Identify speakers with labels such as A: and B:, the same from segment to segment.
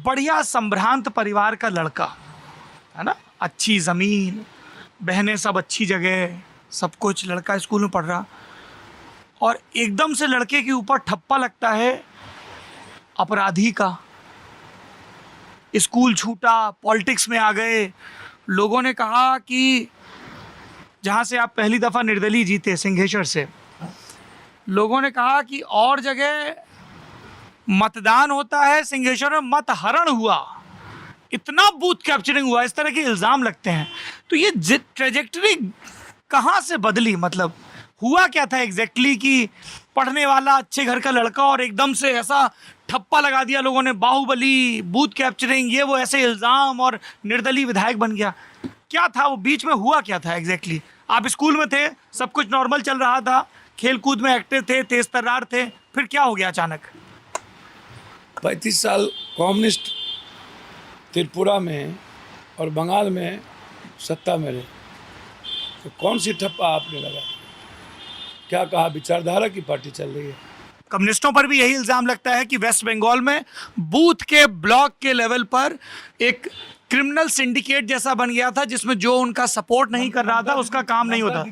A: बढ़िया संभ्रांत परिवार का लड़का है ना, अच्छी ज़मीन, बहनें सब अच्छी जगह, सब कुछ, लड़का स्कूल में पढ़ रहा, और एकदम से लड़के के ऊपर ठप्पा लगता है अपराधी का। स्कूल छूटा, पॉलिटिक्स में आ गए, लोगों ने कहा कि जहाँ से आप पहली दफ़ा निर्दलीय जीते सिंघेश्वर से, लोगों ने कहा कि और जगह मतदान होता है, सिंघेश्वर में मत हरण हुआ, इतना बूथ कैप्चरिंग हुआ, इस तरह के इल्ज़ाम लगते हैं। तो ये ट्रेजेक्टरी कहाँ से बदली, मतलब हुआ क्या था एग्जैक्टली कि पढ़ने वाला अच्छे घर का लड़का और एकदम से ऐसा ठप्पा लगा दिया लोगों ने, बाहुबली, बूथ कैप्चरिंग, ये वो ऐसे इल्ज़ाम, और निर्दलीय विधायक बन गया? क्या था वो, बीच में हुआ क्या था एग्जैक्टली? आप स्कूल में थे, सब कुछ नॉर्मल चल रहा था, खेल कूद में एक्टिव थे, तेज तर्रार थे, फिर क्या हो गया अचानक?
B: 35 साल कम्युनिस्ट त्रिपुरा में और बंगाल में सत्ता में रहे, तो कौन सी ठप्पा आपने लगा? क्या कहा, विचारधारा की पार्टी चल रही है?
A: कम्युनिस्टों पर भी यही इल्ज़ाम लगता है कि वेस्ट बंगाल में बूथ के ब्लॉक के लेवल पर एक क्रिमिनल सिंडिकेट जैसा बन गया था, जिसमें जो उनका सपोर्ट नहीं कर रहा था उसका काम नहीं होता।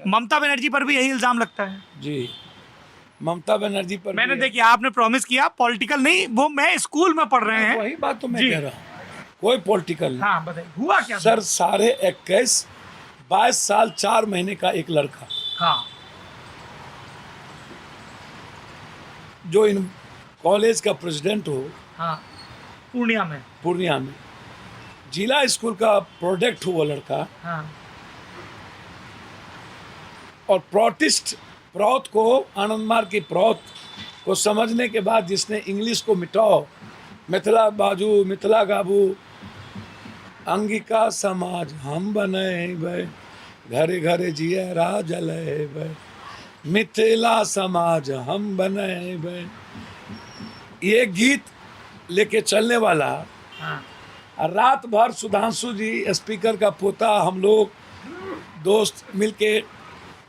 A: ममता बनर्जी पर भी यही इल्ज़ाम लगता है।
B: जी, ममता बनर्जी पर
A: मैंने देखिए, आपने प्रॉमिस किया पॉलिटिकल नहीं, वो मैं स्कूल में पढ़ रहे हैं,
B: वही बात तो मैं कह रहा हूँ, कोई पॉलिटिकल नहीं।
A: हाँ बताइए, हुआ क्या
B: सर, साढ़े 22 साल 4 महीने का एक लड़का,
A: हाँ,
B: जो इन कॉलेज का प्रेसिडेंट हो,
A: हाँ, पूर्णिया में
B: जिला स्कूल का प्रोडक्ट हो वो लड़का,
A: हाँ,
B: और प्रौत को, आनंद मार्ग की प्रौत को समझने के बाद जिसने इंग्लिश को मिटाओ, मिथिला बाजू, मिथिला गाबू, अंगिका समाज हम बने भाई, घरे घरे जियरा जले भाई, मिथिला समाज हम बने भाई, ये गीत लेके चलने वाला।
A: हाँ,
B: रात भर सुधांशु जी, स्पीकर का पोता, हम लोग दोस्त मिलके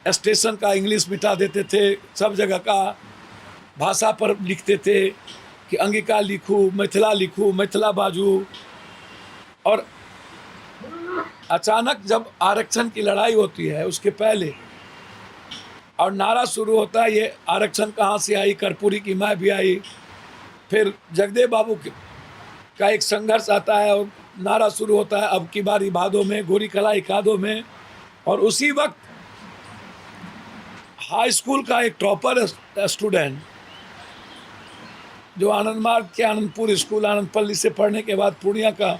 B: स्टेशन का इंग्लिश मिटा देते थे, सब जगह का भाषा पर लिखते थे कि अंगिका लिखूं, मिथिला बाजू। और अचानक जब आरक्षण की लड़ाई होती है उसके पहले, और नारा शुरू होता है, ये आरक्षण कहाँ से आई, कर्पूरी की माँ भी आई, फिर जगदेव बाबू का एक संघर्ष आता है और नारा शुरू होता है, अब की बारी भादों में, गोरी कला इकादों में। और उसी वक्त हाई स्कूल का एक टॉपर स्टूडेंट, जो आनंद मार्ग के आनंदपुर स्कूल, आनंदपल्ली से पढ़ने के बाद पूर्णिया का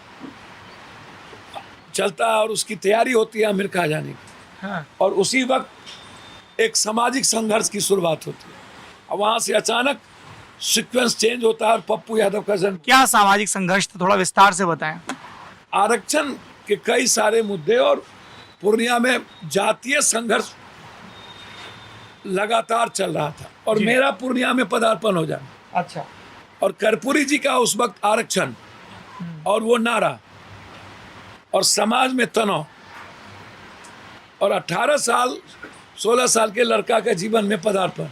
B: चलता है, और उसकी तैयारी होती है अमेरिका जाने की।
A: हाँ,
B: और उसी वक्त एक सामाजिक संघर्ष की शुरुआत होती है, और वहाँ से अचानक सीक्वेंस चेंज होता है और पप्पू यादव का जन्म।
A: क्या सामाजिक संघर्ष था, थोड़ा विस्तार से बताएं।
B: आरक्षण के कई सारे मुद्दे, और पूर्णिया में जातीय संघर्ष लगातार चल रहा था, और मेरा पूर्णिया में पदार्पण हो जाना।
A: अच्छा,
B: और कर्पूरी जी का उस वक्त आरक्षण और वो नारा, और समाज में तनाव, और 18 साल 16 साल के लड़का के जीवन में पदार्पण।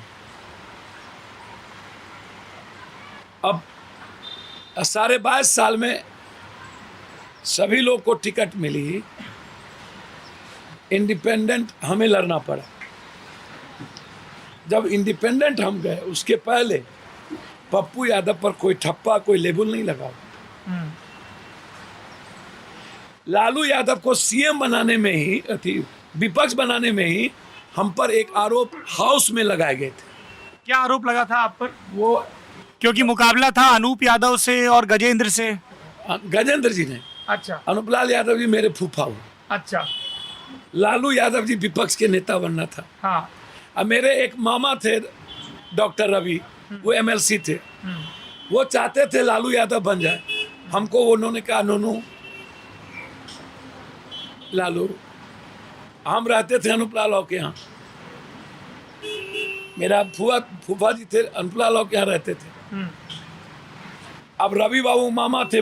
B: अब 22.5 साल में सभी लोग को टिकट मिली, इंडिपेंडेंट हमें लड़ना पड़ा। जब इंडिपेंडेंट हम गए, उसके पहले पप्पू यादव पर कोई ठप्पा, कोई लेबल नहीं लगा। लालू यादव को सीएम बनाने में ही, विपक्ष बनाने में ही हम पर एक आरोप हाउस में लगाए गए थे।
A: क्या आरोप लगा था आप पर?
B: वो
A: क्योंकि मुकाबला था अनूप यादव से और गजेंद्र से।
B: गजेंद्र जी ने,
A: अच्छा,
B: अनुपलाल यादव जी मेरे फूफा हुए,
A: अच्छा,
B: लालू यादव जी विपक्ष के नेता बनना था।
A: हाँ,
B: अब मेरे एक मामा थे डॉक्टर रवि, वो एमएलसी थे, वो चाहते थे लालू यादव बन जाए। हमको उन्होंने कहा, नोनू लालू, हम रहते थे अनुपलाल के यहाँ, मेरा फूफा जी थे, अनुपलाल के यहाँ रहते थे। अब रवि बाबू मामा थे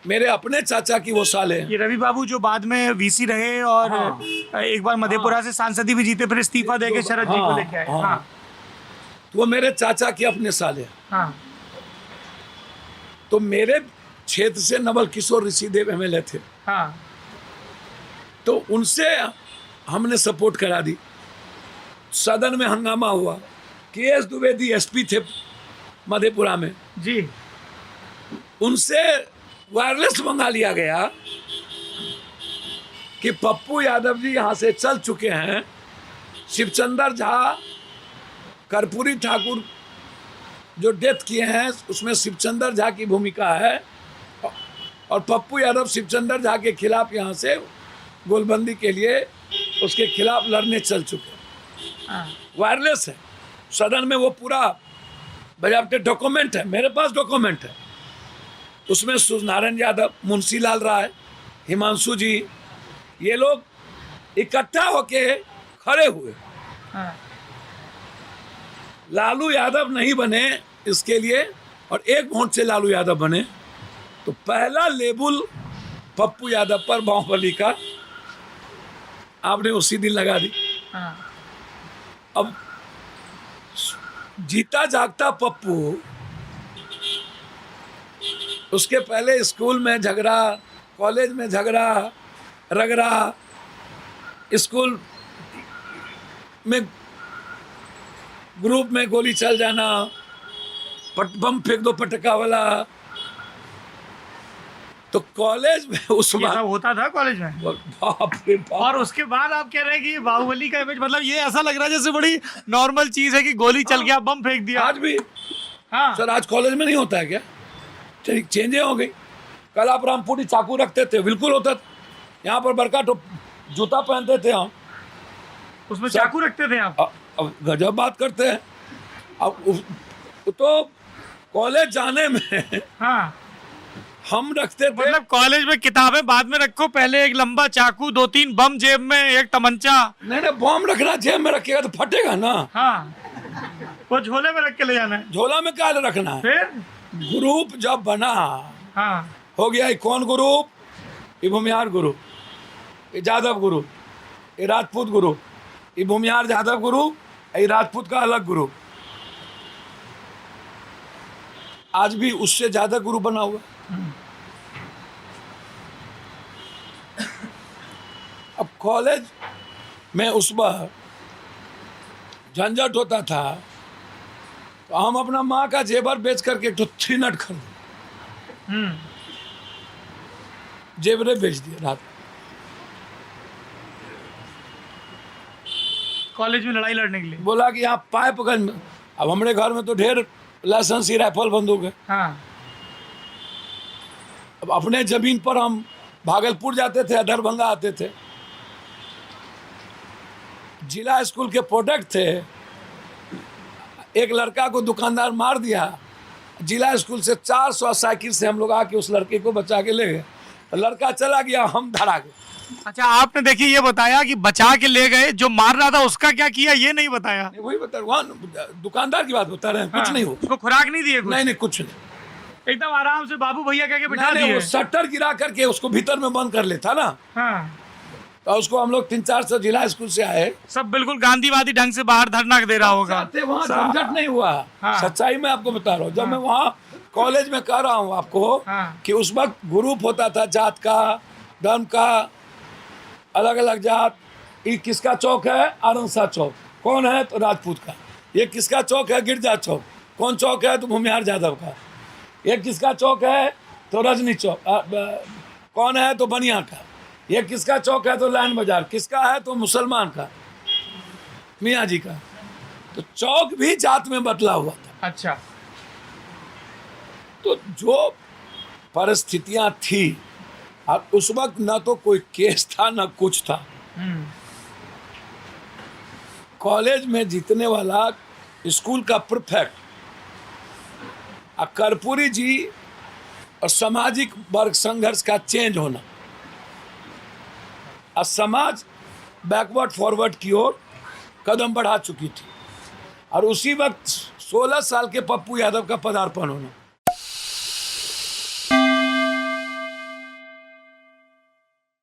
B: मेरे अपने चाचा की वो साले हैं।
A: ये रवि बाबू जो बाद में वीसी रहे और
B: हाँ,
A: एक बार मधेपुरा से सांसदी भी जीते, फिर इस्तीफा देके शरद जी को लेके आए। हाँ,
B: तो वो मेरे चाचा के अपने साले हैं।
A: हाँ,
B: तो मेरे क्षेत्र से नवल किशोर ऋषिदेव एमएलए थे,
A: हाँ
B: तो उनसे हमने सपोर्ट करा दी। सदन में हंगामा हुआ। केएस द्विवेदी एसपी थे मधेपुरा में,
A: जी,
B: उनसे वायरलेस मंगा लिया गया कि पप्पू यादव जी यहाँ से चल चुके हैं, शिवचंद्र झा, कर्पूरी ठाकुर जो डेथ किए हैं उसमें शिवचंद्र झा की भूमिका है, और पप्पू यादव शिवचंद्र झा के खिलाफ यहाँ से गोलबंदी के लिए उसके खिलाफ लड़ने चल चुके हैं।
A: हाँ
B: वायरलेस है सदन में, वो पूरा बजाबते डॉक्यूमेंट है, मेरे पास डॉक्यूमेंट है। उसमें सूर्यनारायण यादव, मुंशी लाल राय, हिमांशु जी, ये लोग इकट्ठा होके खड़े हुए।
A: हाँ
B: लालू यादव नहीं बने इसके लिए, और एक वोट से लालू यादव बने, तो पहला लेबुल पप्पू यादव पर बाहुबली का आपने उसी दिन लगा दी।
A: हाँ
B: अब जीता जागता पप्पू, उसके पहले स्कूल में झगड़ा, कॉलेज में झगड़ा रगड़ा, स्कूल में ग्रुप में गोली चल जाना, बम फेंक दो पटका वाला, तो कॉलेज में उस
A: ये
B: वक्त
A: सब होता था कॉलेज में।
B: बाप रे बाप।
A: और उसके बाद आप कह रहे हैं कि ये बाहुबली का इमेज, मतलब ये ऐसा लग रहा है जैसे बड़ी नॉर्मल चीज है कि गोली चल गया, बम फेंक दिया।
B: आज भी
A: हाँ
B: सर, आज कॉलेज में नहीं होता है क्या? चेंजें हो गई। कल आप रामपुरी चाकू रखते थे, बिल्कुल होता था। यहाँ पर बरका जूता पहनते थे हम,
A: उसमें चाकू रखते थे आप।
B: अब गजब बात करते हैं। अब तो कॉलेज जाने में
A: हाँ
B: हम रखते थे,
A: मतलब कॉलेज में किताबें बाद में रखो, पहले एक लंबा चाकू, 2-3 बम जेब में, एक तमंचा।
B: नहीं बम रखना, जेब में रखेगा तो फटेगा ना।
A: हाँ वो झोले में रख के ले जाना है
B: झोला में क्या रखना है?
A: फिर।
B: ग्रुप जब बना,
A: हाँ
B: हो गया ये कौन ग्रुप? ये भूमिहार ग्रुप, ये जादव ग्रुप, ये राजपूत ग्रुप, ये भूमिहार जादव ग्रुप, ये राजपूत का अलग ग्रुप। आज भी उससे ज्यादा ग्रुप बना हुआ। अब कॉलेज में उस बार झंझट होता था, तो हम अपना माँ का जेवर बेच करके एक तो 3 नट खरीदे, जेवरे बेच दिए रात।
A: कॉलेज में लड़ाई लड़ने के लिए।
B: बोला कि यहाँ पाइपगंज में, अब हमारे घर में तो ढेर लाइसेंसी राइफल बंदूक है।
A: हाँ
B: अब अपने जमीन पर हम भागलपुर जाते थे, दरभंगा आते थे, जिला स्कूल के प्रोडक्ट थे। एक लड़का को दुकानदार मार दिया, जिला स्कूल से 400 साइकिल से हम लोग आके उस लड़के को बचा के ले गए। तो लड़का चला गया, हम धरा गए।
A: अच्छा, आपने देखिए ये बताया कि बचा के ले गए, जो मार रहा था उसका क्या किया ये नहीं बताया।
B: वही बता, वहाँ दुकानदार की बात बता रहे हैं। कुछ नहीं हो,
A: उसको खुराक नहीं दिए कुछ?
B: नहीं कुछ नहीं,
A: एकदम आराम से बाबू भैया कह के बिठा
B: नहीं,
A: दिए।
B: वो शटर गिरा करके उसको भीतर में बंद कर लेता ना।
A: हाँ
B: तो उसको हम लोग 3-400 जिला स्कूल से आए,
A: सब बिल्कुल गांधीवादी ढंग से बाहर धरना दे रहा होगा।
B: वहाँ झंझट नहीं हुआ।
A: हाँ।
B: सच्चाई में आपको बता रहा हूँ, जब मैं वहाँ कॉलेज में कह रहा हूँ आपको कि उस वक्त ग्रुप होता था जात का, धर्म का, अलग अलग जात। ये किसका चौक है? आरंसा चौक। कौन है? तो राजपूत का। ये किसका चौक है? गिरजा चौक। कौन चौक है? तो भूमिहार जादव का। ये किसका चौक है? तो रजनी चौक। कौन है? तो बनिया का। ये किसका चौक है? तो लाइन बाजार। किसका है? तो मुसलमान का, मियाँ जी का। तो चौक भी जात में बदला हुआ था।
A: अच्छा,
B: तो जो परिस्थितियां थी, और उस वक्त ना तो कोई केस था ना कुछ था। कॉलेज में जीतने वाला स्कूल का प्रीफेक्ट, कर्पूरी जी, और सामाजिक वर्ग संघर्ष का चेंज होना, और समाज बैकवर्ड फॉरवर्ड की ओर कदम बढ़ा चुकी थी। और उसी वक्त 16 साल के पप्पू यादव का पदार्पण होना।